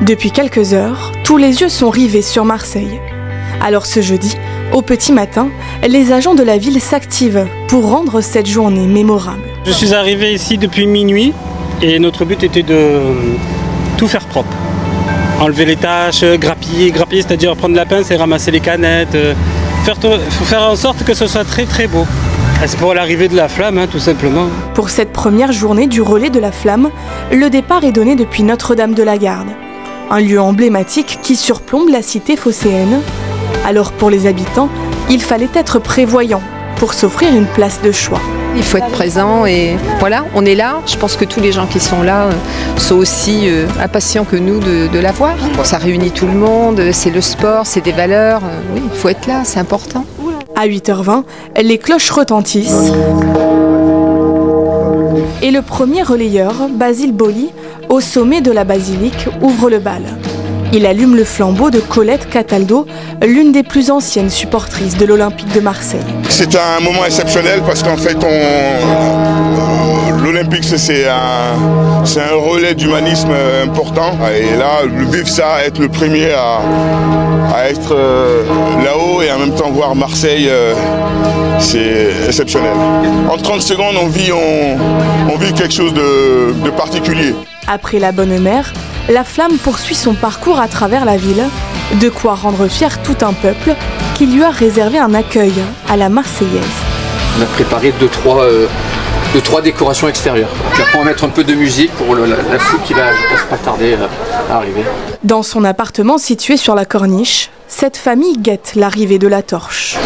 Depuis quelques heures, tous les yeux sont rivés sur Marseille. Alors ce jeudi, au petit matin, les agents de la ville s'activent pour rendre cette journée mémorable. Je suis arrivé ici depuis minuit et notre but était de tout faire propre. Enlever les tâches, grappiller, c'est-à-dire prendre la pince et ramasser les canettes, faire en sorte que ce soit très très beau. C'est pour l'arrivée de la flamme, tout simplement. Pour cette première journée du relais de la flamme, le départ est donné depuis Notre-Dame de la Garde, un lieu emblématique qui surplombe la cité phocéenne. Alors pour les habitants, il fallait être prévoyant pour s'offrir une place de choix. Il faut être présent et voilà, on est là. Je pense que tous les gens qui sont là sont aussi impatients que nous de la voir. Ça réunit tout le monde, c'est le sport, c'est des valeurs. Oui, il faut être là, c'est important. À 8h20, les cloches retentissent. Et le premier relayeur, Basile Boli, au sommet de la basilique, ouvre le bal. Il allume le flambeau de Colette Cataldo, l'une des plus anciennes supportrices de l'Olympique de Marseille. C'est un moment exceptionnel parce qu'en fait, l'Olympique, c'est un relais d'humanisme important. Et là, vivre ça, être le premier à être là-haut et en même temps voir Marseille, c'est exceptionnel. En 30 secondes, on vit quelque chose de particulier. Après la Bonne Mère, la flamme poursuit son parcours à travers la ville, de quoi rendre fier tout un peuple qui lui a réservé un accueil à la Marseillaise. On a préparé deux, trois décorations extérieures. Puis après on va mettre un peu de musique pour la foule qui va, je pense, pas tarder à arriver. Dans son appartement situé sur la Corniche, cette famille guette l'arrivée de la torche.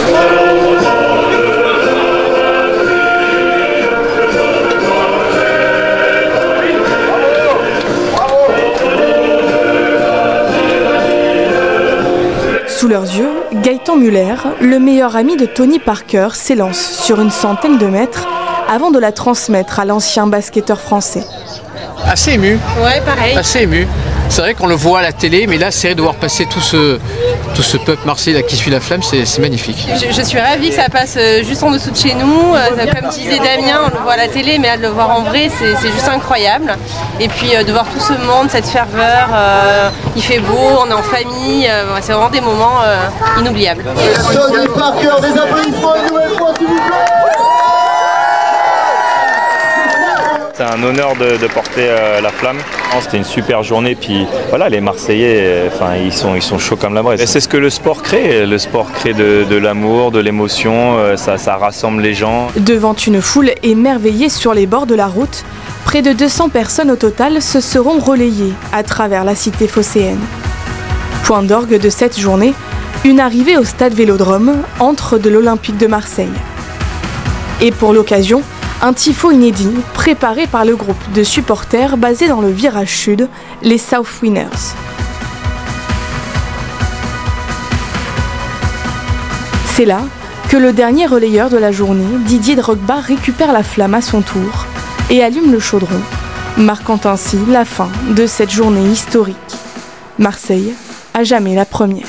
Sous leurs yeux, Gaëtan Muller, le meilleur ami de Tony Parker, s'élance sur une centaine de mètres avant de la transmettre à l'ancien basketteur français. Assez ému. Ouais, pareil. Assez ému. C'est vrai qu'on le voit à la télé, mais là, c'est vrai de voir passer tout ce peuple marseillais qui suit la flamme, c'est magnifique. Je suis ravie que ça passe juste en dessous de chez nous. Comme disait Damien, on le voit à la télé, mais là, de le voir en vrai, c'est juste incroyable. Et puis de voir tout ce monde, cette ferveur, il fait beau, on est en famille, c'est vraiment des moments inoubliables. Tony Parker, des applaudissements une nouvelle fois, s'il vous plaît. C'est un honneur de porter la flamme. C'était une super journée, puis voilà, les Marseillais, ils sont chauds comme la braise. Et c'est ce que le sport crée. Le sport crée de l'amour, de l'émotion, ça rassemble les gens. Devant une foule émerveillée sur les bords de la route, près de 200 personnes au total se seront relayées à travers la cité phocéenne. Point d'orgue de cette journée, une arrivée au stade Vélodrome, antre de l'Olympique de Marseille. Et pour l'occasion, un tifo inédit préparé par le groupe de supporters basé dans le virage sud, les South Winners. C'est là que le dernier relayeur de la journée, Didier Drogba, récupère la flamme à son tour et allume le chaudron, marquant ainsi la fin de cette journée historique. Marseille, à jamais la première.